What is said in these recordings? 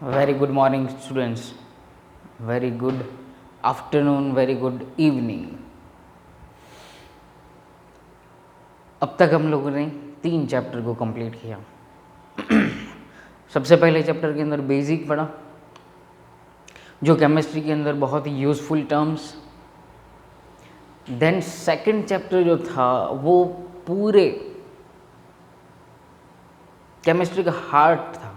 Very good morning, students. Very good afternoon, very good evening. अब तक हम लोगों ने 3 चैप्टर को कंप्लीट किया। सबसे पहले चैप्टर के अंदर बेसिक पढ़ा, जो केमिस्ट्री के अंदर बहुत ही useful terms. Then second chapter जो था वो पूरे केमिस्ट्री का हार्ट था,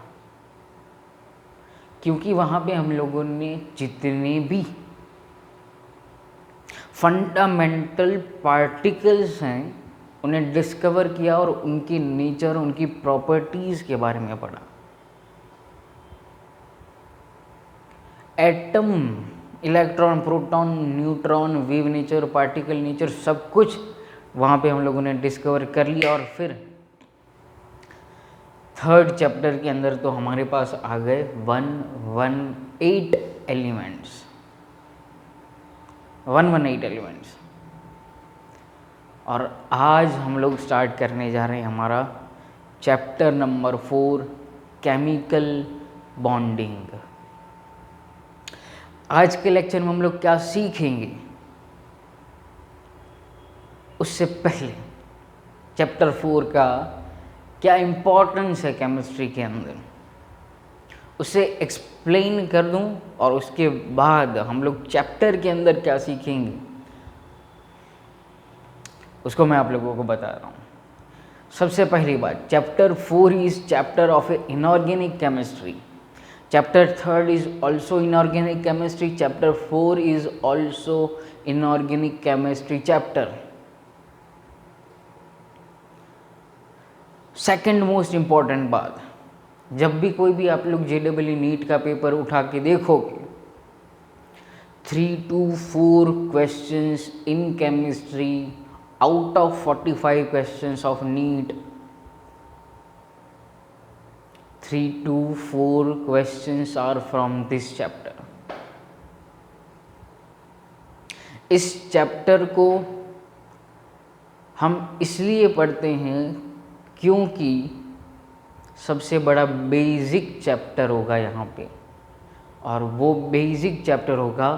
क्योंकि वहाँ पे हम लोगों ने जितने भी फंडामेंटल पार्टिकल्स हैं उन्हें डिस्कवर किया और उनकी नेचर, उनकी प्रॉपर्टीज़ के बारे में पढ़ा। Atom, electron, proton, neutron, wave nature, particle nature, सब कुछ वहाँ पे हम लोगों ने डिस्कवर कर लिया। और फिर थर्ड चैप्टर के अंदर तो हमारे पास आ गए 118 एलिमेंट्स, 118 एलिमेंट्स। और आज हम लोग स्टार्ट करने जा रहे हैं हमारा चैप्टर नंबर 4, केमिकल बॉन्डिंग। आज के लेक्चर में हम लोग क्या सीखेंगे, उससे पहले चैप्टर 4 का क्या इम्पोर्टेंस है केमिस्ट्री के अंदर, उसे एक्सप्लेन कर दूं, और उसके बाद हम लोग चैप्टर के अंदर क्या सीखेंगे उसको मैं आप लोगों को बता रहा हूँ। सबसे पहली बात, chapter 4 is chapter of inorganic chemistry, chapter 3 is also inorganic chemistry, chapter 4 is also inorganic chemistry chapter. Second most important बात, जब भी कोई भी आप लोग JEE नीट का पेपर उठा के देखोगे, 3 to 4 questions in chemistry out of 45 questions of NEET, 3 to 4 questions are from this chapter. इस चैप्टर को हम इसलिए पढ़ते हैं क्योंकि सबसे बड़ा बेसिक चैप्टर होगा यहाँ पे, और वो बेसिक चैप्टर होगा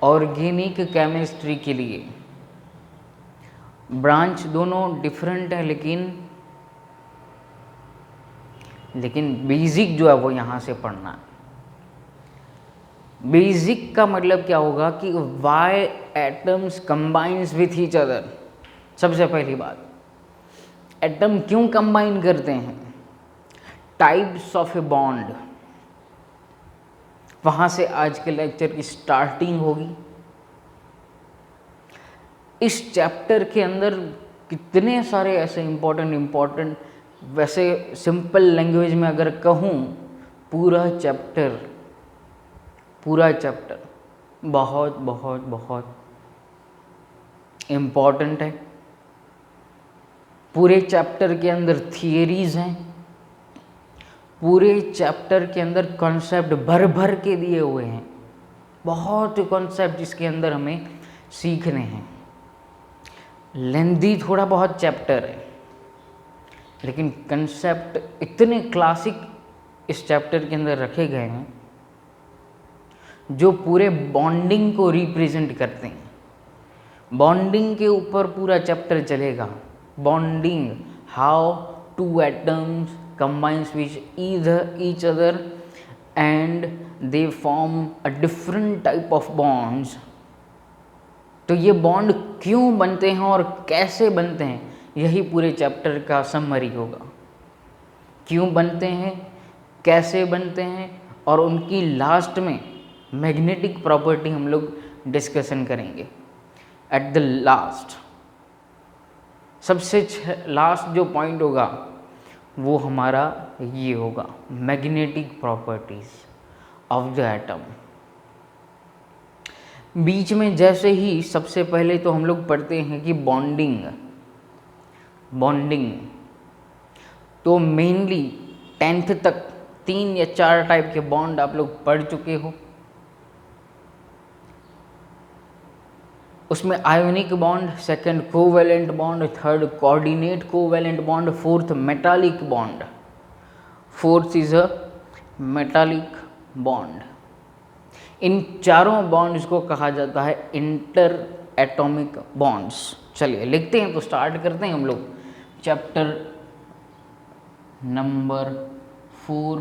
ऑर्गेनिक केमिस्ट्री के लिए। ब्रांच दोनों डिफरेंट है, लेकिन बेसिक जो है वो यहाँ से पढ़ना है। बेसिक का मतलब क्या होगा कि why atoms combines with each other. सबसे पहली बात, एटम क्यों कंबाइन करते हैं, टाइप्स ऑफ ए बॉन्ड, वहाँ से आज के लेक्चर की स्टार्टिंग होगी। इस चैप्टर के अंदर कितने सारे ऐसे इम्पोर्टेंट, वैसे सिंपल लैंग्वेज में अगर कहूँ, पूरा चैप्टर बहुत बहुत बहुत इम्पोर्टेंट है। पूरे चैप्टर के अंदर थियरीज हैं, पूरे चैप्टर के अंदर कॉन्सेप्ट भर भर के दिए हुए हैं, बहुत कॉन्सेप्ट इसके अंदर हमें सीखने हैं। लेंदी थोड़ा बहुत चैप्टर है, लेकिन कंसेप्ट इतने क्लासिक इस चैप्टर के अंदर रखे गए हैं जो पूरे बॉन्डिंग को रिप्रेजेंट करते हैं। बॉन्डिंग के ऊपर पूरा चैप्टर चलेगा। Bonding, how two atoms combines with each other and they form a different type of bonds। तो ये बॉन्ड क्यों बनते हैं और कैसे बनते हैं, यही पूरे चैप्टर का समरी होगा। क्यों बनते हैं, कैसे बनते हैं, और उनकी लास्ट में मैग्नेटिक प्रॉपर्टी हम लोग डिस्कशन करेंगे एट द लास्ट। सबसे लास्ट जो पॉइंट होगा वो हमारा ये होगा, magnetic properties of the atom. बीच में जैसे ही सबसे पहले तो हम लोग पढ़ते हैं कि बॉन्डिंग तो मेनली 10th तक 3 या 4 टाइप के बॉन्ड आप लोग पढ़ चुके हो। उसमें ionic bond, second covalent bond, third coordinate covalent bond, fourth metallic bond. Fourth is a metallic bond. इन चारों बॉन्ड्स को कहा जाता है इंटर एटॉमिक बॉन्ड्स। चलिए लिखते हैं, तो स्टार्ट करते हैं हम लोग chapter number 4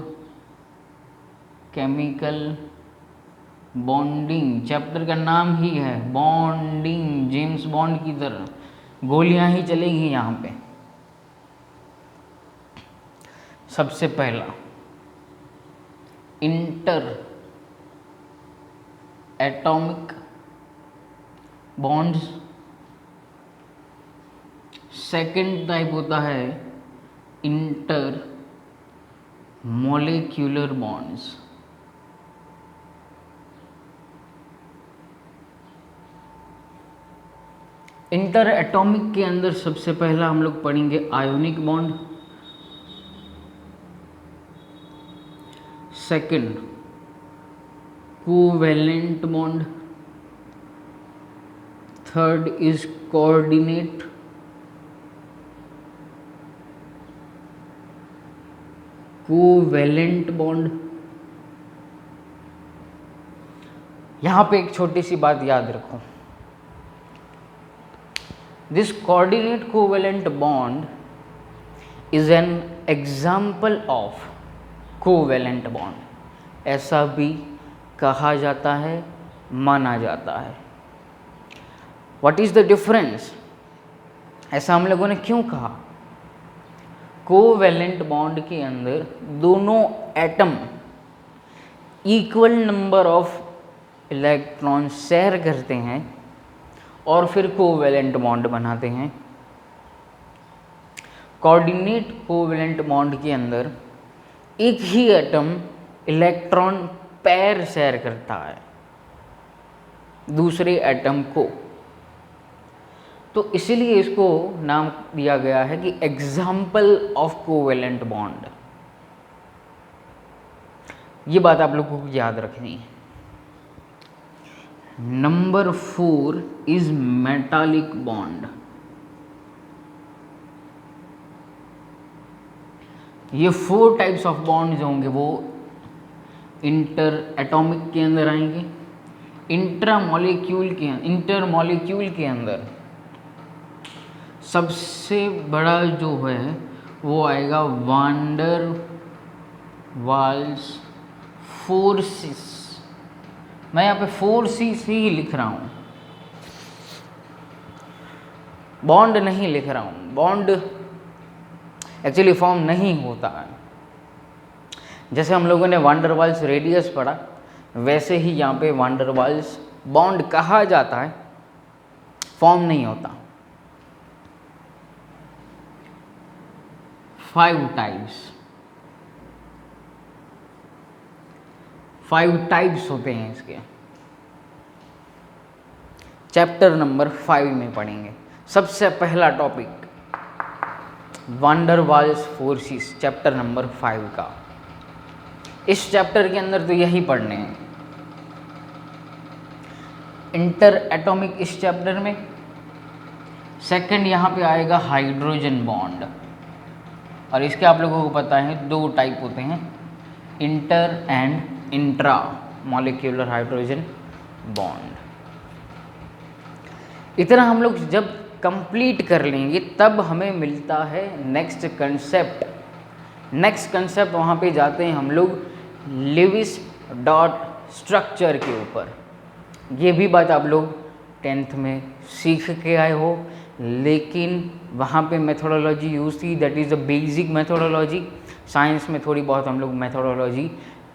chemical bonding. Chapter का नाम ही है बॉन्डिंग, जेम्स बॉन्ड की तरह गोलियां ही चलेंगी यहाँ पे। सबसे पहला inter atomic bonds. Second type होता है inter molecular bonds. Inter atomic के अंदर सबसे पहला हम लोग पढ़ेंगे ionic bond. Second covalent bond. Third is coordinate. Covalent bond. यहां पे एक छोटी सी बात याद रखो, this coordinate covalent bond is an example of covalent bond। ऐसा भी कहा जाता है, माना जाता है। What is the difference? ऐसा हम लोगों ने क्यों कहा? कोवेलेंट बॉन्ड के अंदर दोनों atom equal number of electron share करते हैं और फिर कोवेलेंट बॉन्ड बनाते हैं। कोऑर्डिनेट कोवेलेंट बॉन्ड के अंदर एक ही एटम इलेक्ट्रॉन पेयर शेयर करता है दूसरे एटम को, तो इसीलिए इसको नाम दिया गया है कि एग्जाम्पल ऑफ कोवेलेंट बॉन्ड। ये बात आप लोगों को याद रखनी है। Number 4 is metallic bond. ये 4 टाइप्स ऑफ बॉन्ड्स होंगे वो इंटर एटॉमिक के अंदर आएंगे। इंटर मॉलिक्यूल के अंदर सबसे बड़ा जो है वो आएगा वांडर वाल्स फोर्सेस। मैं यहाँ पे 4C ही लिख रहा हूँ, बॉन्ड नहीं लिख रहा हूँ। बॉन्ड एक्चुअली फॉर्म नहीं होता है। जैसे हम लोगों ने वांडरवाल्स रेडियस पढ़ा, वैसे ही यहाँ पे वांडरवाल्स बॉन्ड कहा जाता है, फॉर्म नहीं होता। 5 टाइप्स होते हैं इसके। चैप्टर नंबर 5 में पढ़ेंगे। सबसे पहला topic van der Waals forces, chapter number 5 का। इस चैप्टर के अंदर तो यही पढ़ने हैं। इंटर एटॉमिक इस चैप्टर में। सेकंड यहाँ पे आएगा हाइड्रोजन बॉन्ड, और इसके आप लोगों को पता है 2 टाइप होते हैं, inter and intra molecular hydrogen bond. इतना हम लोग जब कंप्लीट कर लेंगे तब हमें मिलता है नेक्स्ट कंसेप्ट। नेक्स्ट कंसेप्ट वहाँ पे जाते हैं हम लोग लेविस डॉट स्ट्रक्चर के ऊपर। ये भी बात आप लोग 10th में सीख के आए हो, लेकिन वहाँ पे मेथोडोलॉजी यूज़ थी, that is the basic methodology. Science में थोड़ी बहुत हम लोग मेथोडोलॉजी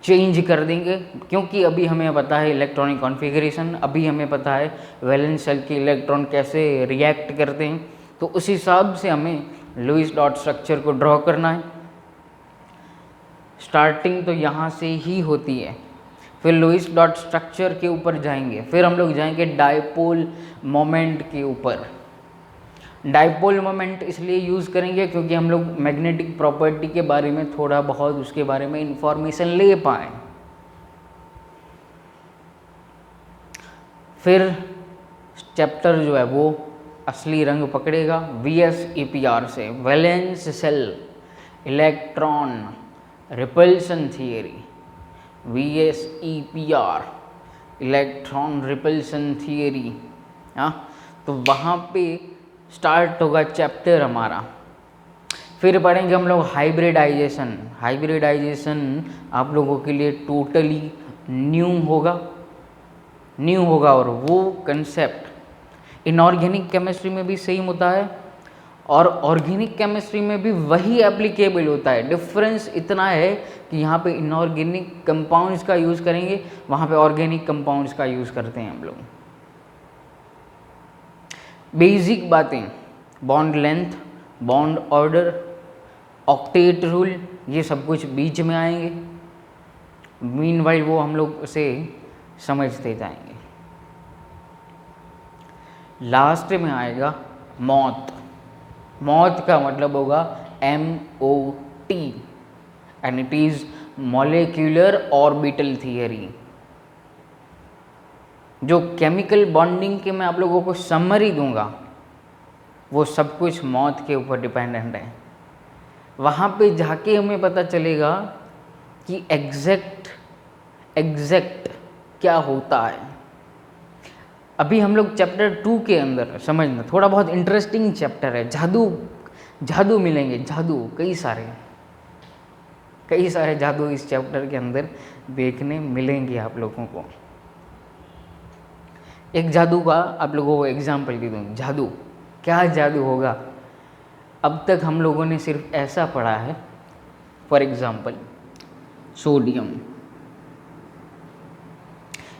चेंज कर देंगे, क्योंकि अभी हमें पता है इलेक्ट्रॉनिक कॉन्फ़िगरेशन, अभी हमें पता है वैलेंस शेल के इलेक्ट्रॉन कैसे रिएक्ट करते हैं, तो उस हिसाब से हमें लुईस डॉट स्ट्रक्चर को ड्रॉ करना है। स्टार्टिंग तो यहाँ से ही होती है, फिर लुईस डॉट स्ट्रक्चर के ऊपर जाएंगे, फिर हम लोग जाएंगे डायपोल मोमेंट के ऊपर। डायपोल मोमेंट इसलिए यूज़ करेंगे क्योंकि हम लोग मैग्नेटिक प्रॉपर्टी के बारे में थोड़ा बहुत उसके बारे में इंफॉर्मेशन ले पाएँ। फिर चैप्टर जो है वो असली रंग पकड़ेगा VSEPR से, valence shell electron repulsion theory. VSEPR, electron repulsion theory. हाँ, तो वहाँ पे स्टार्ट होगा चैप्टर हमारा। फिर पढ़ेंगे हम लोग हाइब्रिडाइजेशन। हाइब्रिडाइजेशन आप लोगों के लिए टोटली न्यू होगा और वो कंसेप्ट इनऑर्गेनिक केमिस्ट्री में भी सेम होता है और ऑर्गेनिक केमिस्ट्री में भी वही एप्लीकेबल होता है। डिफरेंस इतना है कि यहाँ पे इनऑर्गेनिक कंपाउंड्स का यूज़ करेंगे, वहाँ पे ऑर्गेनिक कंपाउंड्स का यूज़ करते हैं हम लोग। बेसिक बातें, bond length, bond order, octet rule, ये सब कुछ बीच में आएंगे। मीनवाइल वो हम लोग उसे समझते जाएंगे। लास्ट में आएगा मौत। मौत का मतलब होगा MOT and it is molecular orbital theory. जो केमिकल बॉन्डिंग के मैं आप लोगों को समरी दूंगा वो सब कुछ मौत के ऊपर डिपेंडेंट है। वहाँ पे जाके हमें पता चलेगा कि एग्जैक्ट क्या होता है। अभी हम लोग चैप्टर 2 के अंदर समझना, थोड़ा बहुत इंटरेस्टिंग चैप्टर है। जादू मिलेंगे, जादू कई सारे जादू इस चैप्टर के अंदर देखने मिलेंगे आप लोगों को। एक जादू का आप लोगों को एग्जाम्पल दे दूँ। जादू, क्या जादू होगा? अब तक हम लोगों ने सिर्फ ऐसा पढ़ा है, फॉर एग्जाम्पल सोडियम,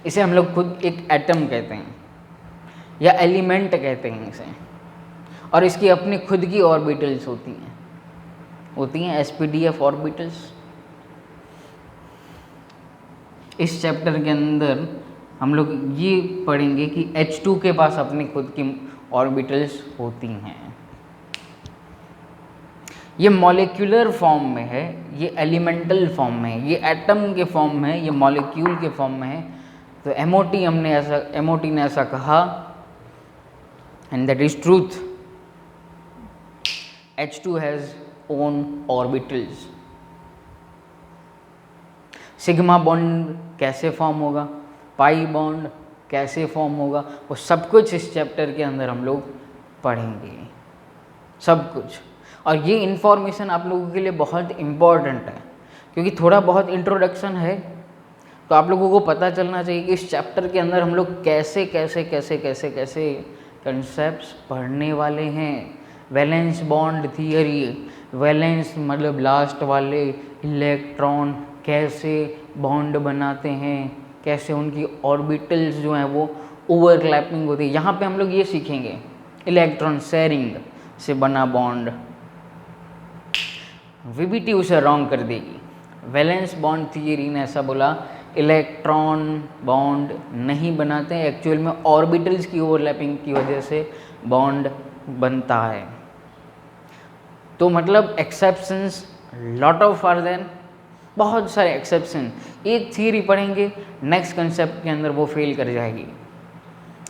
इसे हम लोग खुद एक एटम कहते हैं या एलिमेंट कहते हैं इसे, और इसकी अपनी खुद की ऑर्बिटल्स होती हैं SPDF ऑर्बिटल्स। इस चैप्टर के अंदर हम लोग ये पढ़ेंगे कि H2 के पास अपनी खुद की ऑर्बिटल्स होती हैं। ये मॉलिक्यूलर फॉर्म में है, ये एलिमेंटल फॉर्म में है, ये एटम के फॉर्म में है, ये मॉलिक्यूल के फॉर्म में है। तो MOT ने ऐसा कहा and that is truth. H2 has own orbitals. Sigma bond कैसे फॉर्म होगा, पाई बॉन्ड कैसे फॉर्म होगा, वो सब कुछ इस चैप्टर के अंदर हम लोग पढ़ेंगे, सब कुछ। और ये इन्फॉर्मेशन आप लोगों के लिए बहुत इम्पॉर्टेंट है क्योंकि थोड़ा बहुत इंट्रोडक्शन है, तो आप लोगों को पता चलना चाहिए कि इस चैप्टर के अंदर हम लोग कैसे कंसेप्ट्स पढ़ने वाले हैं। वैलेंस बॉन्ड थियरी, वैलेंस मतलब लास्ट वाले इलेक्ट्रॉन कैसे बॉन्ड बनाते हैं, कैसे उनकी ऑर्बिटल्स जो हैं वो ओवरलैपिंग होती है। यहाँ पे हम लोग ये सीखेंगे इलेक्ट्रॉन शेयरिंग से बना बॉन्ड। VBT उसे रॉन्ग कर देगी। वैलेंस बॉन्ड थियरी ने ऐसा बोला इलेक्ट्रॉन बॉन्ड नहीं बनाते हैं, एक्चुअल में ऑर्बिटल्स की ओवरलैपिंग की वजह से बॉन्ड बनता है। तो मतलब exceptions lot of are there, बहुत सारे एक्सेप्शन। एक थियरी पढ़ेंगे, नेक्स्ट कंसेप्ट के अंदर वो फेल कर जाएगी।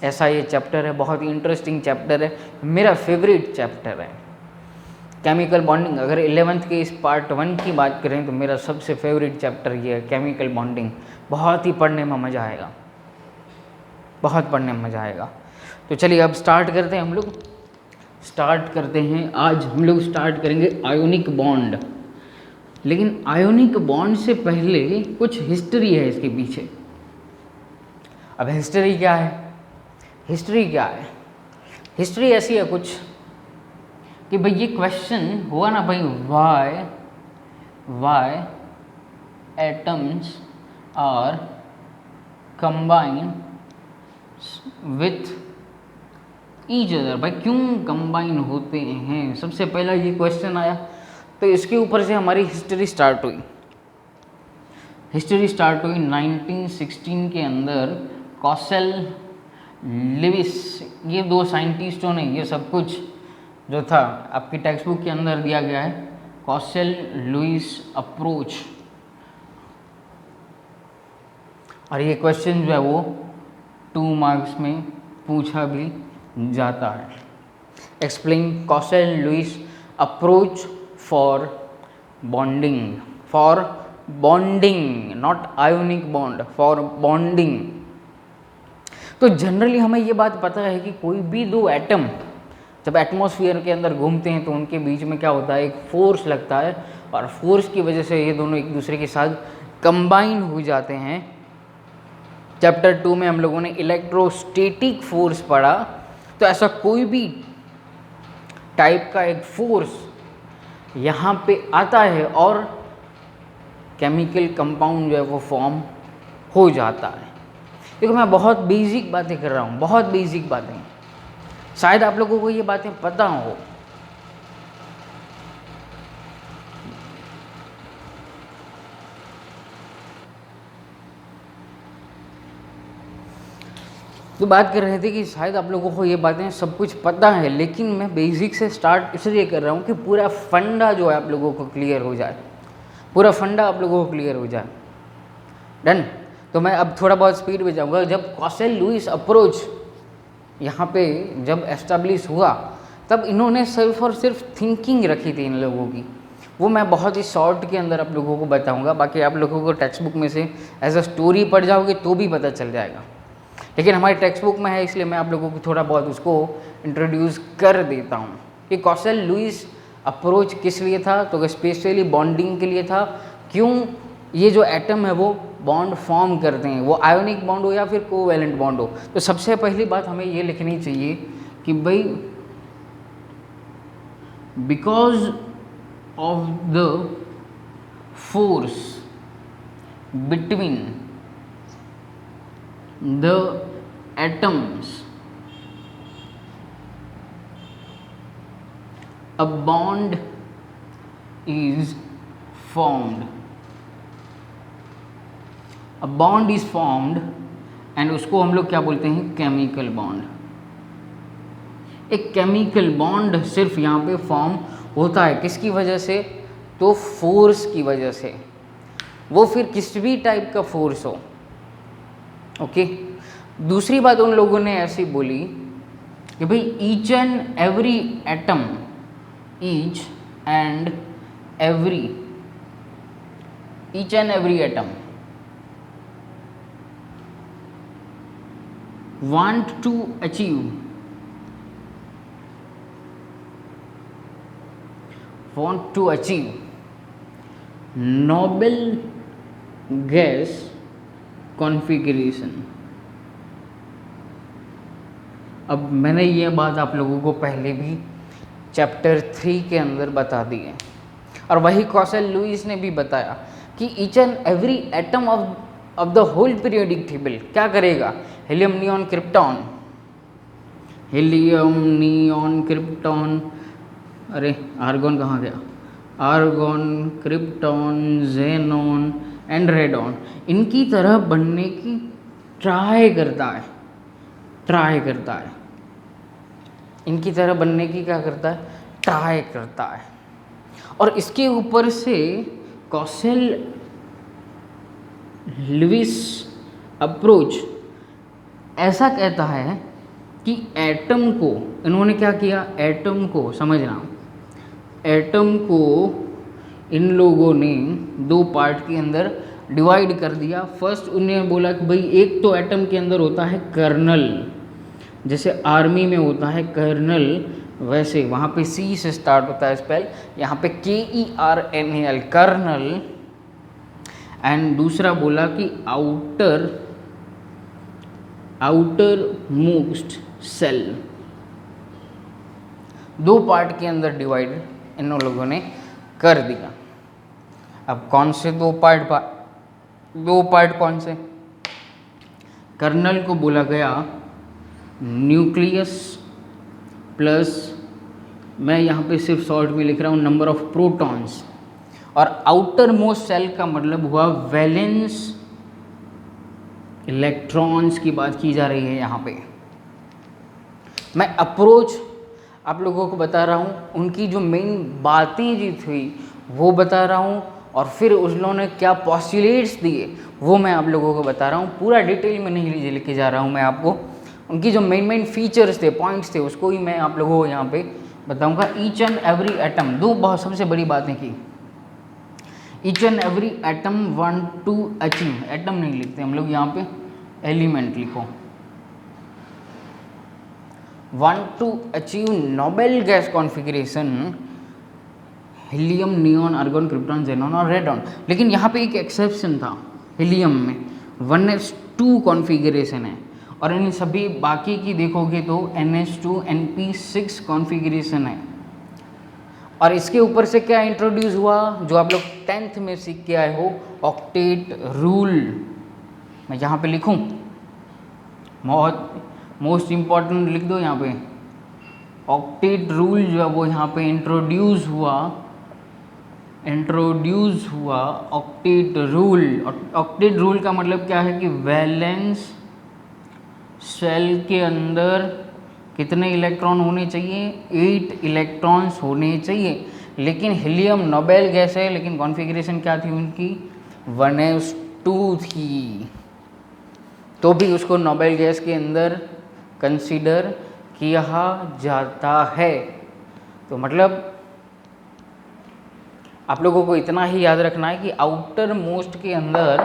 ऐसा ये चैप्टर है, बहुत ही इंटरेस्टिंग चैप्टर है, मेरा फेवरेट चैप्टर है केमिकल बॉन्डिंग। अगर 11th के इस पार्ट 1 की बात करें तो मेरा सबसे फेवरेट चैप्टर ये है केमिकल बॉन्डिंग। बहुत ही पढ़ने में मज़ा आएगा, बहुत पढ़ने में मज़ा आएगा। तो चलिए अब स्टार्ट करते हैं। आज हम लोग स्टार्ट करेंगे आयोनिक बॉन्ड। लेकिन आयोनिक बॉन्ड से पहले कुछ हिस्ट्री है इसके पीछे। अब हिस्ट्री क्या है? हिस्ट्री ऐसी है कुछ कि भाई ये क्वेश्चन हुआ ना भाई, why atoms are combine with each other. भाई क्यों कंबाइन होते हैं? सबसे पहला ये क्वेश्चन आया, तो इसके ऊपर से हमारी हिस्ट्री स्टार्ट हुई। 1916 के अंदर कॉसेल लिविस, ये दो साइंटिस्टों ने ये सब कुछ जो था आपकी टेक्स्ट बुक के अंदर दिया गया है, कॉसेल लुइस अप्रोच। और ये क्वेश्चन जो है वो 2 मार्क्स में पूछा भी जाता है। Explain Kossel Lewis approach for bonding, for bonding, not ionic bond, for bonding. तो जनरली हमें ये बात पता है कि कोई भी दो एटम जब एटमॉस्फेयर के अंदर घूमते हैं तो उनके बीच में क्या होता है, एक फोर्स लगता है, और फोर्स की वजह से ये दोनों एक दूसरे के साथ कंबाइन हो जाते हैं। चैप्टर 2 में हम लोगों ने इलेक्ट्रोस्टैटिक फोर्स पढ़ा। तो ऐसा कोई भी टाइप का एक फोर्स यहाँ पे आता है और केमिकल कंपाउंड जो है वो फॉर्म हो जाता है। देखो मैं बहुत बेसिक बातें कर रहा हूँ, बहुत बेसिक बातें, शायद आप लोगों को ये बातें पता हो। तो बात कर रहे थे कि शायद आप लोगों को ये बातें सब कुछ पता है, लेकिन मैं बेसिक से स्टार्ट इसलिए कर रहा हूँ कि पूरा फंडा जो है आप लोगों को क्लियर हो जाए, पूरा फंडा आप लोगों को क्लियर हो जाए। डन। तो मैं अब थोड़ा बहुत स्पीड में जाऊँगा। जब कॉसेल लुईस अप्रोच यहाँ पे जब एस्टेब्लिश हुआ तब इन्होंने सिर्फ और सिर्फ थिंकिंग रखी थी इन लोगों की, वो मैं बहुत ही शॉर्ट के अंदर आप लोगों को बताऊँगा। बाकी आप लोगों को टेक्स्ट बुक में से एज अ स्टोरी पढ़ जाओगे तो भी पता चल जाएगा, लेकिन हमारी टेक्स्ट बुक में है इसलिए मैं आप लोगों को थोड़ा बहुत उसको इंट्रोड्यूस कर देता हूँ कि कॉसेल लुईस अप्रोच किस लिए था। तो स्पेशली बॉन्डिंग के लिए था। क्यों? ये जो एटम है वो बॉन्ड फॉर्म करते हैं, वो आयोनिक बॉन्ड हो या फिर कोवैलेंट बॉन्ड हो। तो सबसे पहली बात हमें ये लिखनी चाहिए कि भाई because of the force between the atoms a bond is formed, a bond is formed and उसको हम लोग क्या बोलते हैं, केमिकल बॉन्ड। एक केमिकल बॉन्ड सिर्फ यहाँ पे फॉर्म होता है किसकी वजह से, तो फोर्स की वजह से, वो फिर किस भी टाइप का फोर्स हो। ओके। दूसरी बात उन लोगों ने ऐसी बोली कि भाई each and every atom, each and every atom want to achieve noble gas configuration. अब मैंने ये बात आप लोगों को पहले भी चैप्टर 3 के अंदर बता दी है, और वही कॉसेल लुईस ने भी बताया कि each and every atom of the whole periodic table क्या करेगा, helium neon krypton, helium neon krypton, अरे आर्गॉन कहाँ गया, argon, krypton, xenon and radon, इनकी तरह बनने की ट्राई करता है, इनकी तरह बनने की क्या करता है, ट्राई करता है। और इसके ऊपर से कॉसेल लुईस अप्रोच ऐसा कहता है कि एटम को इन्होंने क्या किया, एटम को समझना, एटम को इन लोगों ने दो पार्ट के अंदर डिवाइड कर दिया। फर्स्ट उन्हें बोला कि भाई एक तो एटम के अंदर होता है कर्नल, जैसे आर्मी में होता है कर्नल, वैसे वहाँ पे सी से स्टार्ट होता है स्पेल, यहाँ पे KERNAL कर्नल। एंड दूसरा बोला कि आउटर मोस्ट सेल, दो पार्ट के अंदर डिवाइड इन लोगों ने कर दिया। अब कौन से दो पार्ट कौन से, कर्नल को बोला गया न्यूक्लियस प्लस, मैं यहाँ पे सिर्फ शॉर्ट में लिख रहा हूँ, नंबर ऑफ प्रोटॉन्स, और आउटर मोस्ट सेल का मतलब हुआ वैलेंस इलेक्ट्रॉन्स की बात की जा रही है यहाँ पे। मैं अप्रोच आप लोगों को बता रहा हूँ, उनकी जो मेन बातें जी थी वो बता रहा हूँ, और फिर उन्होंने क्या पॉस्टुलेट्स दिए वो मैं आप लोगों को बता रहा हूँ। पूरा डिटेल में नहीं लेके जा रहा हूँ मैं आपको, उनकी जो मेन फीचर्स थे, पॉइंट्स थे, उसको ही मैं आप लोगों को यहाँ पे बताऊँगा। ईच एंड एवरी एटम, दो बहुत सबसे बड़ी बातें की, each and every atom want to achieve, atom नहीं लिखते हम लोग यहाँ पे, एलिमेंट लिखो, want to achieve noble gas configuration, helium, neon, argon, krypton, xenon और रेडॉन। लेकिन यहाँ पे एक एक्सेप्शन था, हीलियम में 1s2 कॉन्फ़िगरेशन है, और इन सभी बाकी की देखोगे तो NH2 NP6 कॉन्फ़िगरेशन है। और इसके ऊपर से क्या इंट्रोड्यूस हुआ, जो आप लोग 10th में सीख के आए हो, ऑक्टेट रूल। मैं यहाँ पे लिखूँ, बहुत मोस्ट इम्पॉर्टेंट लिख दो यहाँ पे, ऑक्टेट रूल जो है वो यहाँ पे इंट्रोड्यूस हुआ ऑक्टेट रूल। ऑक्टेट रूल का मतलब क्या है कि वैलेंस शेल के अंदर कितने इलेक्ट्रॉन होने चाहिए, 8 इलेक्ट्रॉन्स होने चाहिए। लेकिन हीलियम नोबेल गैस है, लेकिन कॉन्फ़िगरेशन क्या थी उनकी, 1s2 थी, तो भी उसको नोबेल गैस के अंदर कंसीडर किया जाता है। तो मतलब आप लोगों को इतना ही याद रखना है कि आउटर मोस्ट के अंदर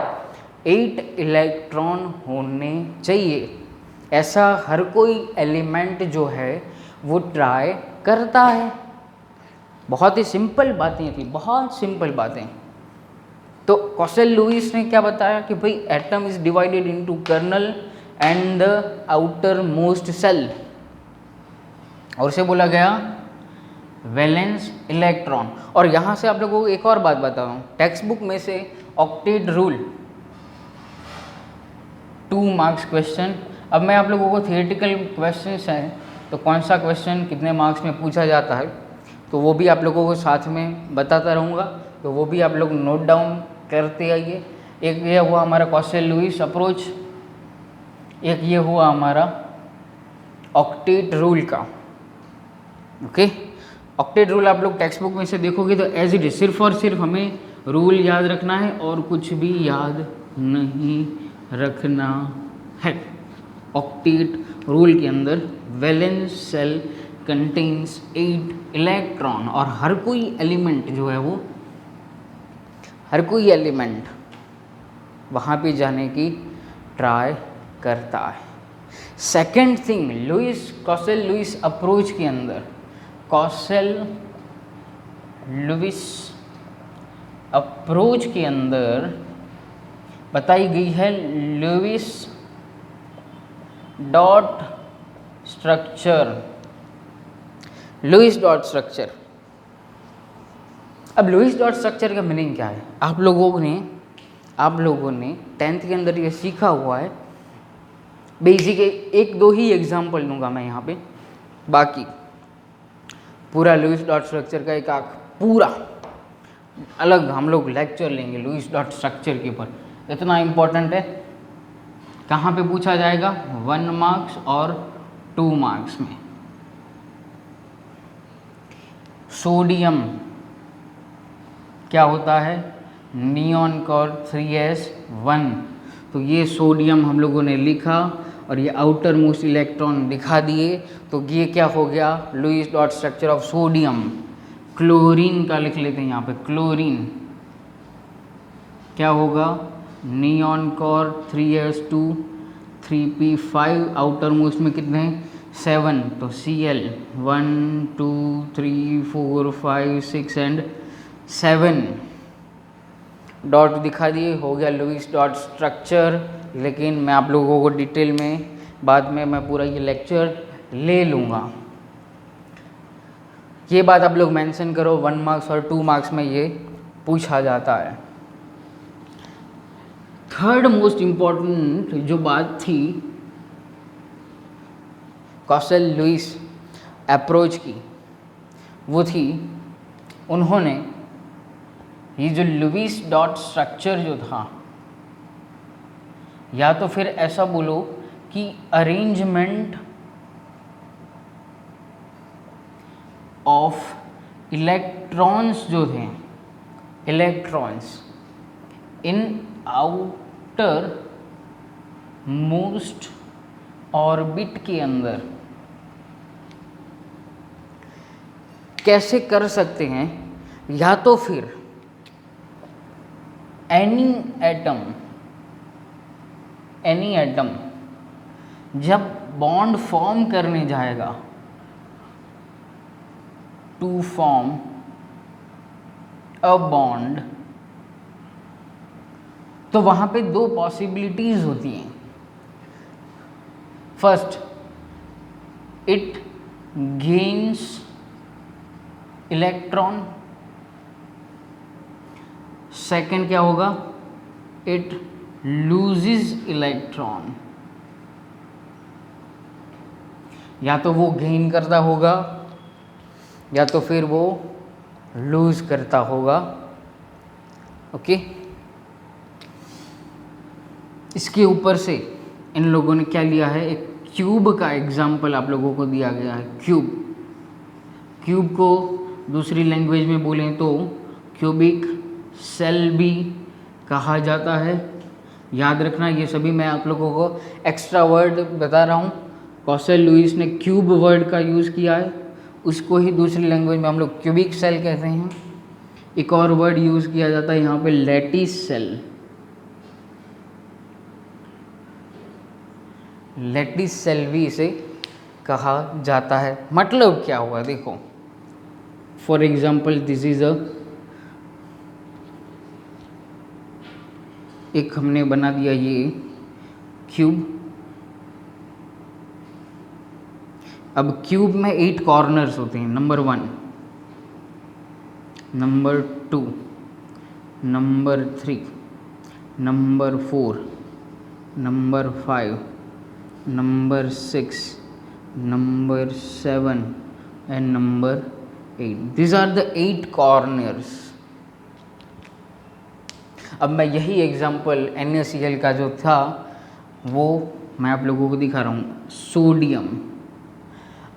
8 इलेक्ट्रॉन होने चाहिए। ऐसा हर कोई एलिमेंट जो है वो ट्राई करता है। बहुत ही सिंपल बातें थी, बहुत सिंपल बातें। तो कॉसेल लुईस ने क्या बताया कि भाई atom is divided into kernel and the outermost shell, और उसे बोला गया वैलेंस इलेक्ट्रॉन। और यहाँ से आप लोगों को एक और बात बता रहा हूँ, टेक्स्ट बुक में से ऑक्टेट रूल 2 मार्क्स क्वेश्चन। अब मैं आप लोगों को थियोरेटिकल क्वेश्चंस हैं, तो कौन सा क्वेश्चन कितने मार्क्स में पूछा जाता है तो वो भी आप लोगों को साथ में बताता रहूँगा, तो वो भी आप लोग नोट डाउन करते आइए। एक ये हुआ हमारा कॉसेल लुईस अप्रोच, एक ये हुआ हमारा ऑक्टेट रूल का। ओके, ऑक्टेट रूल आप लोग टेक्स्ट बुक में से देखोगे तो एज इट इज, सिर्फ और सिर्फ हमें रूल याद रखना है और कुछ भी याद नहीं रखना है। ऑक्टेट रूल के अंदर वैलेंस शेल कंटेन्स 8 इलेक्ट्रॉन, और हर कोई एलिमेंट जो है वो, हर कोई एलिमेंट वहाँ पे जाने की ट्राई करता है। सेकेंड थिंग, कॉसेल लुईस अप्रोच के अंदर, कॉसेल लुईस अप्रोच के अंदर बताई गई है Lewis dot structure. Lewis dot structure, अब लुईस डॉट स्ट्रक्चर का मीनिंग क्या है, आप लोगों ने 10th के अंदर ये सीखा हुआ है। बेसिक एक दो ही एग्जाम्पल दूंगा मैं यहाँ पे, बाकी पूरा लुईस डॉट स्ट्रक्चर का एक पूरा अलग हम लोग लेक्चर लेंगे लुईस डॉट स्ट्रक्चर के ऊपर। इतना इम्पोर्टेंट है, कहाँ पे पूछा जाएगा, 1 मार्क्स और 2 मार्क्स में। सोडियम क्या होता है, नियॉन कॉर 3s1, तो ये सोडियम हम लोगों ने लिखा और ये आउटर मोस्ट इलेक्ट्रॉन दिखा दिए, तो ये क्या हो गया Lewis dot structure of sodium. Chlorine का लिख लेते हैं यहाँ पे, क्लोरीन क्या होगा, neon core 3s2 3p5, outer most में कितने 7, तो Cl 1 2 3 4 5 6 एंड 7 डॉट दिखा दिए, हो गया लुईस डॉट स्ट्रक्चर। लेकिन मैं आप लोगों को डिटेल में बाद में मैं पूरा ये लेक्चर ले लूँगा। ये बात आप लोग मेंशन करो, 1 मार्क्स और 2 मार्क्स में ये पूछा जाता है। थर्ड मोस्ट इम्पॉर्टेंट जो बात थी कॉसेल लुईस अप्रोच की, वो थी उन्होंने ये जो लुईस डॉट स्ट्रक्चर जो था, या तो फिर ऐसा बोलो कि अरेंजमेंट ऑफ इलेक्ट्रॉन्स जो थे, electrons in outer most orbit के अंदर कैसे कर सकते हैं, या तो फिर एनी एटम जब बॉन्ड फॉर्म करने जाएगा, टू फॉर्म अ बॉन्ड, तो वहां पे दो पॉसिबिलिटीज होती हैं. First, it gains electron. Second क्या होगा, इट लूजेस इलेक्ट्रॉन. या तो वो गेन करता होगा या तो फिर वो लूज करता होगा. ओके, इसके ऊपर से इन लोगों ने क्या लिया है, एक क्यूब का एग्जाम्पल आप लोगों को दिया गया है. क्यूब को दूसरी लैंग्वेज में बोलें तो क्यूबिक सेल भी कहा जाता है. याद रखना, ये सभी मैं आप लोगों को एक्स्ट्रा वर्ड बता रहा हूँ. कॉसेल लुइस ने क्यूब वर्ड का यूज़ किया है, उसको ही दूसरी लैंग्वेज में हम लोग क्यूबिक सेल कहते हैं. एक और वर्ड यूज़ किया जाता है यहाँ पे, लैटिस सेल. लैटिस सेल भी इसे कहा जाता है. मतलब क्या हुआ देखो, फॉर एग्जाम्पल दिस इज एक हमने बना दिया ये क्यूब. अब क्यूब में 8 कॉर्नर्स होते हैं. Number 1, number 2, number 3, number 4, number 5, number 6, number 7 and number 8. These are the 8 corners. अब मैं यही एग्जाम्पल NaCl का जो था वो मैं आप लोगों को दिखा रहा हूँ. सोडियम.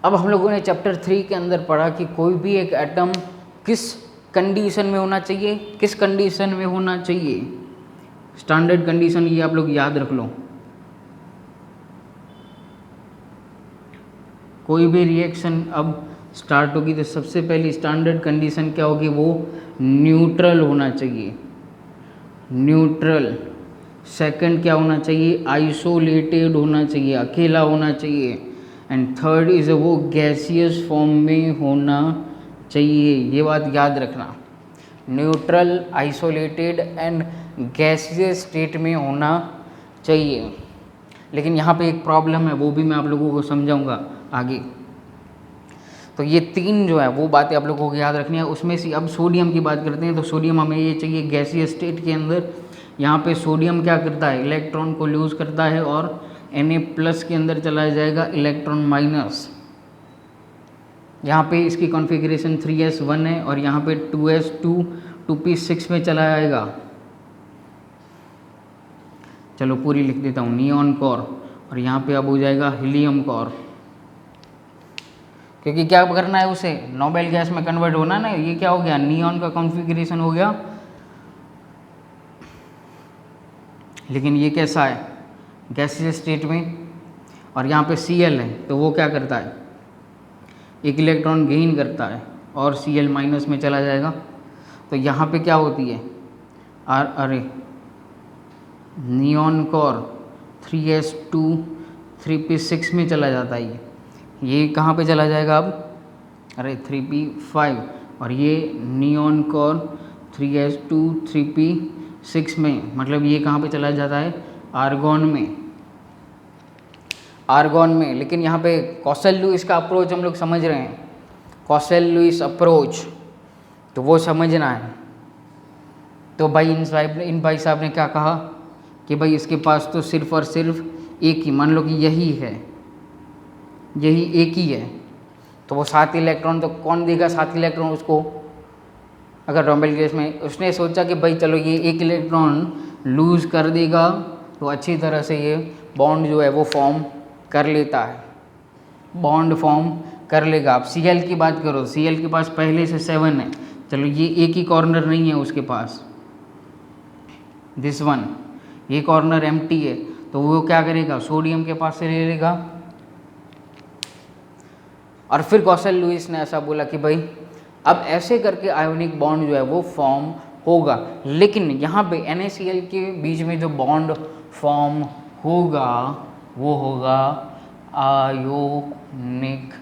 अब हम लोगों ने चैप्टर 3 के अंदर पढ़ा कि कोई भी एक एटम किस कंडीशन में होना चाहिए, किस कंडीशन में होना चाहिए. स्टैंडर्ड कंडीशन ये आप लोग याद रख लो. कोई भी रिएक्शन अब स्टार्ट होगी तो सबसे पहली स्टैंडर्ड कंडीशन क्या होगी, वो न्यूट्रल होना चाहिए. न्यूट्रल. सेकंड क्या होना चाहिए, आइसोलेटेड होना चाहिए, अकेला होना चाहिए. एंड थर्ड इज वो गैसियस फॉर्म में होना चाहिए. ये बात याद रखना, neutral, isolated and gaseous state में होना चाहिए. लेकिन यहाँ पे एक प्रॉब्लम है, वो भी मैं आप लोगों को समझाऊंगा आगे. तो ये 3 जो है वो बातें आप लोगों को याद रखनी है. उसमें से अब सोडियम की बात करते हैं. तो सोडियम हमें ये चाहिए गैसीय स्टेट के अंदर. यहाँ पे सोडियम क्या करता है, इलेक्ट्रॉन को लूज करता है और Na+ के अंदर चला जाएगा इलेक्ट्रॉन माइनस. यहाँ पे इसकी कॉन्फ़िगरेशन 3s1 है और यहाँ पे 2s2 2p6 में चला जाएगा. चलो पूरी लिख देता हूँ, नियॉन कोर. और यहाँ पे अब हो जाएगा हीलियम कोर, क्योंकि क्या करना है उसे, नोबेल गैस में कन्वर्ट होना ना. ये क्या हो गया, नियॉन का कॉन्फ़िगरेशन हो गया. लेकिन ये कैसा है, गैसियस स्टेट में. और यहाँ पे Cl है तो वो क्या करता है, एक इलेक्ट्रॉन गेन करता है और Cl माइनस में चला जाएगा. तो यहाँ पे क्या होती है, नियॉन कोर 3s2 3p6 में चला जाता है. ये कहाँ पे चला जाएगा अब, 3p5. और ये नियॉन कोर 3s2 3p6 में, मतलब ये कहाँ पे चला जाता है, आर्गॉन में. लेकिन यहाँ पे कॉसेल लुइस का अप्रोच हम लोग समझ रहे हैं, कॉसेल लुइस अप्रोच, तो वो समझना है. तो भाई इन भाई साहब ने क्या कहा कि भाई इसके पास तो सिर्फ और सिर्फ एक ही, मान लो कि यही एक ही है, तो वो 7 इलेक्ट्रॉन तो कौन देगा 7 इलेक्ट्रॉन उसको. अगर नोबेल गैस में उसने सोचा कि भाई चलो ये 1 इलेक्ट्रॉन लूज़ कर देगा तो अच्छी तरह से ये बॉन्ड जो है वो फॉर्म कर लेता है, बॉन्ड फॉर्म कर लेगा. आप Cl की बात करो, Cl के पास पहले से 7 है. चलो ये एक ही कॉर्नर नहीं है उसके पास, दिस वन, ये कॉर्नर एम्प्टी है. तो वो क्या करेगा, सोडियम के पास से ले लेगा. और फिर कॉसेल लुइस ने ऐसा बोला कि भाई अब ऐसे करके आयोनिक बॉन्ड जो है वो फॉर्म होगा, लेकिन यहाँ पे NaCl के बीच में जो बॉन्ड फॉर्म होगा वो होगा आयोनिक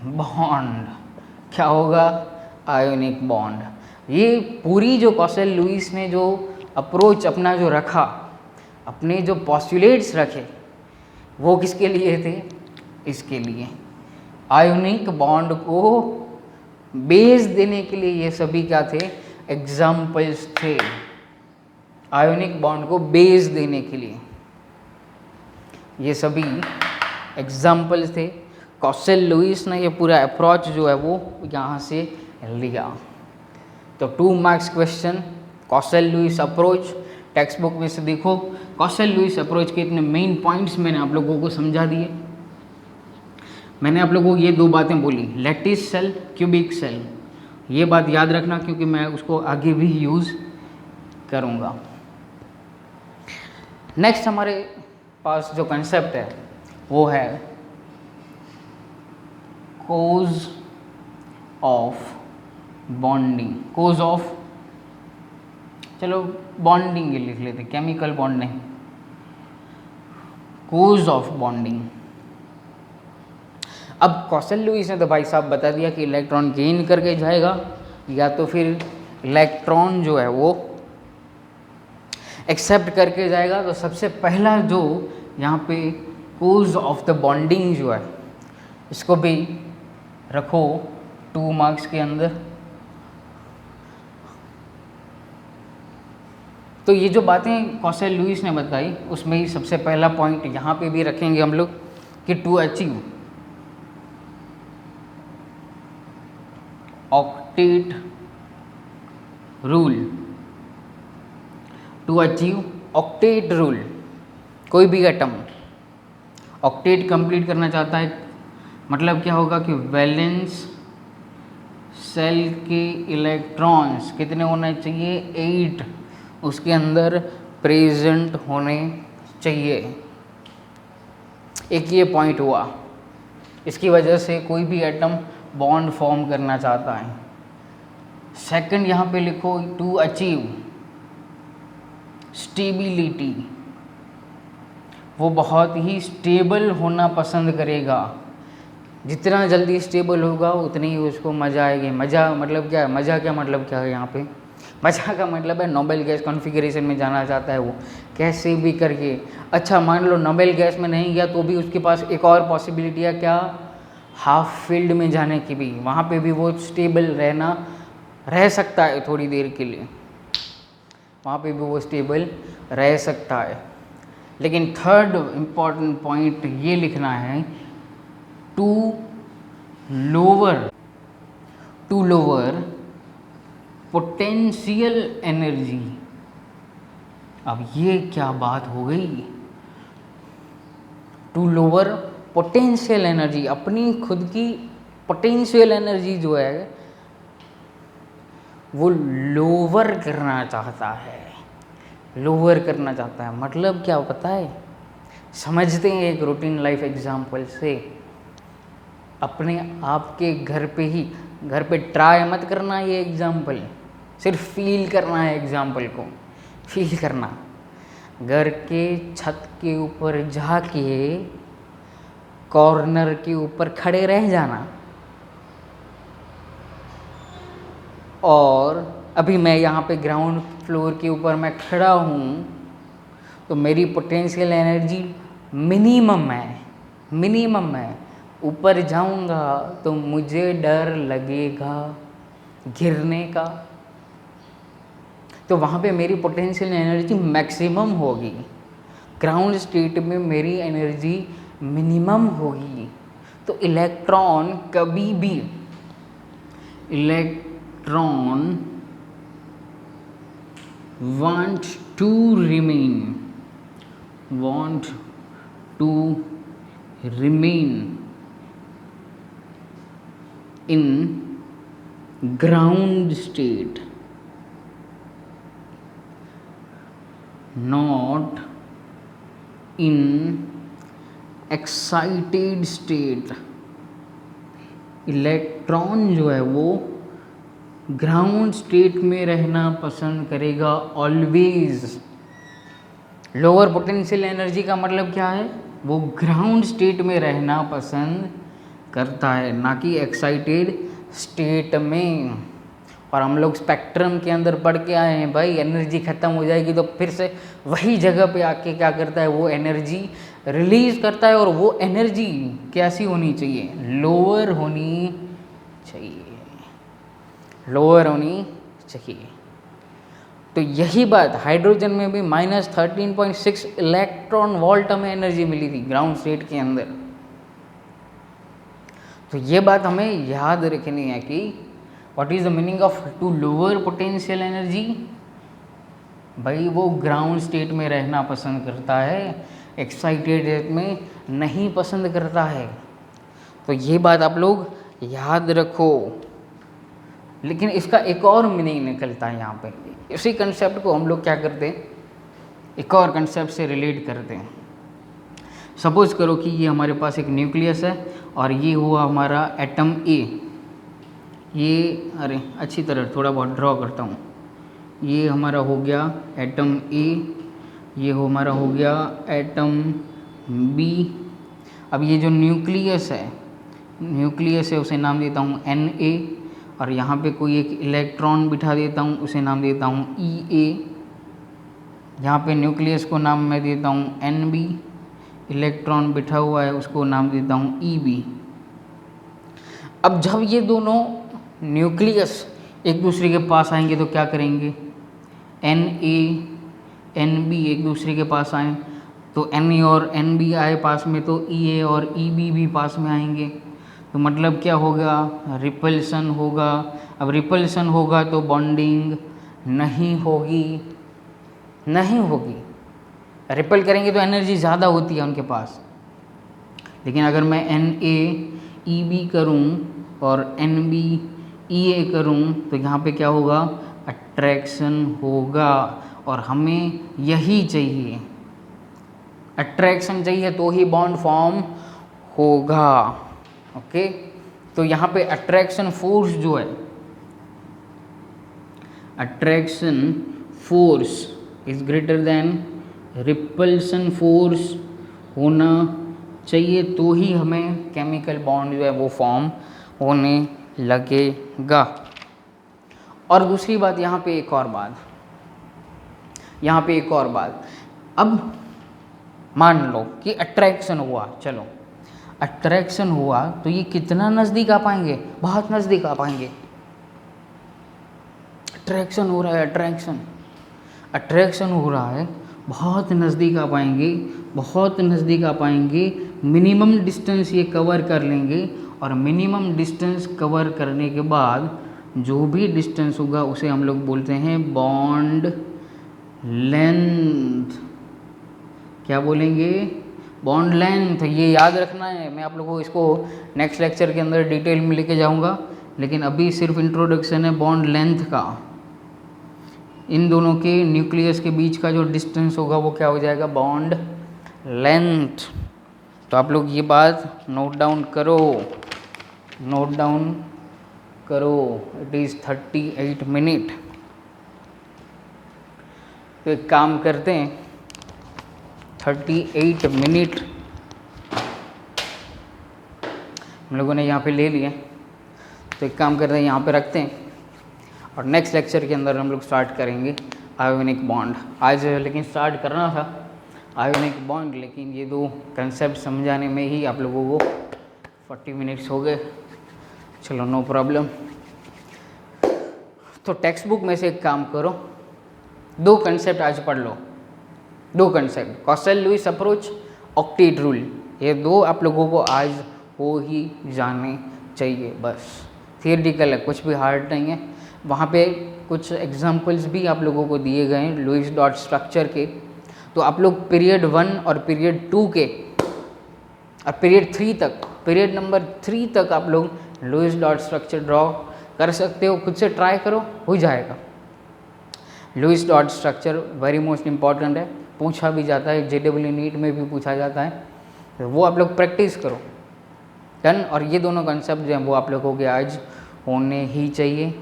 बॉन्ड। क्या होगा? Ionic bond. ये पूरी जो कॉसेल लुईस ने जो अप्रोच अपना जो रखा, अपने जो पॉस्टुलेट्स रखे, वो किसके लिए थे? इसके लिए आयोनिक बॉन्ड को बेस देने के लिए ये सभी क्या थे? एग्जाम्पल्स थे। आयोनिक बॉन्ड को बेस देने के लिए ये सभी एग्जाम्पल्स थे। कॉसेल लुईस ने ये पूरा अप्रोच जो है वो यहाँ से लिया। तो 2 marks question, Kossel Lewis approach, textbook में से देखो कॉसेल लुईस अप्रोच के इतने मेन पॉइंट्स मैंने आप लोगों को समझा दिए। मैंने आप लोगों को ये 2 बातें बोली, लैटिस सेल, क्यूबिक सेल, ये बात याद रखना क्योंकि मैं उसको आगे भी यूज़ करूँगा। नेक्स्ट हमारे पास जो कंसेप्ट है वो है cause of bonding. Cause of, चलो बॉन्डिंग ये लिख लेते, केमिकल बॉन्ड नहीं, कोज ऑफ बॉन्डिंग। अब कॉसेल लुईस ने तो भाई साहब बता दिया कि इलेक्ट्रॉन गेन करके जाएगा या तो फिर इलेक्ट्रॉन जो है वो एक्सेप्ट करके जाएगा। तो सबसे पहला जो यहाँ पे कोज ऑफ द बॉन्डिंग जो है, इसको भी रखो 2 मार्क्स के अंदर। तो ये जो बातें कॉसेल लुईस ने बताई उसमें ही सबसे पहला पॉइंट यहाँ पे भी रखेंगे हम लोग कि to achieve octet rule, to achieve octet rule, कोई भी एटम ऑक्टेट कंप्लीट करना चाहता है, मतलब क्या होगा कि वैलेंस सेल के इलेक्ट्रॉन्स कितने होने चाहिए? 8 उसके अंदर प्रेजेंट होने चाहिए। एक ये पॉइंट हुआ, इसकी वजह से कोई भी एटम बॉन्ड फॉर्म करना चाहता है। सेकंड यहाँ पे लिखो टू अचीव स्टेबिलिटी, वो बहुत ही स्टेबल होना पसंद करेगा। जितना जल्दी स्टेबल होगा उतनी ही उसको मज़ा आएगी। मज़ा मतलब क्या है? मज़ा क्या मतलब क्या है यहाँ पे? मज़ा का मतलब है नोबेल गैस कॉन्फ़िगरेशन में जाना चाहता है वो, कैसे भी करके। अच्छा मान लो नोबेल गैस में नहीं गया तो भी उसके पास एक और पॉसिबिलिटी है, क्या? हाफ फील्ड में जाने की भी। वहाँ पे भी वो स्टेबल रह सकता है थोड़ी देर के लिए, वहाँ पे भी वो स्टेबल रह सकता है। लेकिन थर्ड इम्पॉर्टेंट पॉइंट ये लिखना है, टू लोअर पोटेंशियल एनर्जी। अब ये क्या बात हो गई? टू लोअर पोटेंशियल एनर्जी, अपनी खुद की पोटेंशियल एनर्जी जो है वो लोअर करना चाहता है। लोअर करना चाहता है मतलब क्या पता है? समझते हैं एक रूटीन लाइफ एग्जाम्पल से। अपने आप के घर पे ट्राई मत करना ये एग्जाम्पल, सिर्फ फील करना है एग्जाम्पल को, फील करना। घर के छत के ऊपर जाके कॉर्नर के ऊपर खड़े रह जाना, और अभी मैं यहाँ पे ग्राउंड फ्लोर के ऊपर मैं खड़ा हूँ तो मेरी पोटेंशियल एनर्जी मिनिमम है। ऊपर जाऊँगा तो मुझे डर लगेगा गिरने का, तो वहाँ पे मेरी पोटेंशियल एनर्जी मैक्सिमम होगी। ग्राउंड स्टेट में मेरी एनर्जी मिनिमम होगी। तो इलेक्ट्रॉन कभी भी, electron want to remain in ground state, not in excited state। Electron जो है वो ग्राउंड स्टेट में रहना पसंद करेगा ऑलवेज। लोअर पोटेंशियल एनर्जी का मतलब क्या है, वो ग्राउंड स्टेट में रहना पसंद करता है, ना कि एक्साइटेड स्टेट में। और हम लोग स्पेक्ट्रम के अंदर पढ़ के आए हैं भाई, एनर्जी ख़त्म हो जाएगी तो फिर से वही जगह पे आके क्या करता है, वो एनर्जी रिलीज करता है। और वो एनर्जी कैसी होनी चाहिए, लोअर होनी चाहिए, लोअर होनी चाहिए। तो यही बात हाइड्रोजन में भी -13.6 इलेक्ट्रॉन वोल्ट हमें एनर्जी मिली थी ग्राउंड स्टेट के अंदर। तो ये बात हमें याद रखनी है कि what is the meaning of to lower potential energy. भाई वो ग्राउंड स्टेट में रहना पसंद करता है, एक्साइटेड स्टेट में नहीं पसंद करता है। तो ये बात आप लोग याद रखो। लेकिन इसका एक और मीनिंग निकलता है यहाँ पे। इसी कंसेप्ट को हम लोग क्या करते हैं, एक और कंसेप्ट से रिलेट करते हैं। सपोज करो कि ये हमारे पास एक न्यूक्लियस है और ये हुआ हमारा एटम ए। ये अरे अच्छी तरह थोड़ा बहुत ड्रॉ करता हूँ। ये हमारा हो गया एटम ए, ये हमारा हो गया एटम बी। अब ये जो न्यूक्लियस है उसे नाम देता हूँ Na, और यहाँ पे कोई एक इलेक्ट्रॉन बिठा देता हूँ, उसे नाम देता हूँ Ea। यहाँ पे न्यूक्लियस को नाम मैं देता हूँ Nb, इलेक्ट्रॉन बिठा हुआ है उसको नाम देता हूँ Eb। अब जब ये दोनों न्यूक्लियस एक दूसरे के पास आएंगे तो क्या करेंगे, Na Nb एक दूसरे के पास आए तो Na और Nb आए पास में तो Ea और Eb भी पास में आएंगे। तो मतलब क्या होगा, रिपल्सन होगा। अब रिपल्सन होगा तो बॉन्डिंग नहीं होगी, रिपल करेंगे तो एनर्जी ज़्यादा होती है उनके पास। लेकिन अगर मैं NaEb करूं और Nb Ea करूं तो यहाँ पे क्या होगा, अट्रैक्शन होगा। और हमें यही चाहिए, अट्रैक्शन चाहिए तो ही बॉन्ड फॉर्म होगा। ओके, तो यहाँ पे अट्रैक्शन फोर्स जो है, attraction force is greater than repulsion force होना चाहिए, तो ही हमें केमिकल बॉन्ड जो है वो फॉर्म होने लगेगा। और दूसरी बात, यहाँ पे एक और बात, अब मान लो कि अट्रैक्शन हुआ, चलो अट्रैक्शन हुआ तो ये कितना नज़दीक आ पाएंगे, बहुत नज़दीक आ पाएंगे। अट्रैक्शन हो रहा है, अट्रैक्शन हो रहा है, बहुत नज़दीक आ पाएंगे, मिनिमम डिस्टेंस ये कवर कर लेंगे। और मिनिमम डिस्टेंस कवर करने के बाद जो भी डिस्टेंस होगा उसे हम लोग बोलते हैं बॉन्ड लेंथ। क्या बोलेंगे, बॉन्ड लेंथ। ये याद रखना है, मैं आप लोगों को इसको नेक्स्ट लेक्चर के अंदर डिटेल में लेके जाऊंगा, लेकिन अभी सिर्फ इंट्रोडक्शन है बॉन्ड लेंथ का। इन दोनों के न्यूक्लियस के बीच का जो डिस्टेंस होगा वो क्या हो जाएगा, बॉन्ड लेंथ। तो आप लोग ये बात नोट डाउन करो, इट इज़ 38 मिनट। तो एक काम करते हैं, 38 मिनट हम लोगों ने यहाँ पे ले लिया। तो एक काम करते हैं, यहाँ पे रखते हैं और नेक्स्ट लेक्चर के अंदर हम लोग स्टार्ट करेंगे आयोनिक बॉन्ड। आज लेकिन स्टार्ट करना था आयोनिक बॉन्ड, लेकिन ये दो कंसेप्ट समझाने में ही आप लोगों को 40 मिनट्स हो गए। चलो नो प्रॉब्लम। तो टेक्स्ट बुक में से एक काम करो, 2 कंसेप्ट आज पढ़ लो, 2 concept, Kossel Lewis approach, octet rule. ये 2 आप लोगों को आज हो ही जाने चाहिए, बस थियरिटिकल है, कुछ भी हार्ड नहीं है। वहाँ पे कुछ एग्जाम्पल्स भी आप लोगों को दिए गए हैं लुईस डॉट स्ट्रक्चर के। तो आप लोग पीरियड 1 और पीरियड 2 के और पीरियड 3 तक, पीरियड नंबर 3 तक आप लोग लुईस डॉट स्ट्रक्चर ड्रॉ कर सकते हो, खुद से ट्राई करो, हो जाएगा। Lewis dot structure very most important है, पूछा भी जाता है, JEE नीट में भी पूछा जाता है, तो वो आप लोग प्रैक्टिस करो। डन। और ये दोनों कंसेप्ट जो हैं वो आप लोगों के आज होने ही चाहिए।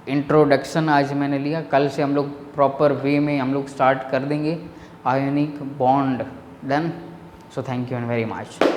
इंट्रोडक्शन आज मैंने लिया, कल से हम लोग प्रॉपर वे में हम लोग स्टार्ट कर देंगे ionic bond. Done. So thank you and very much.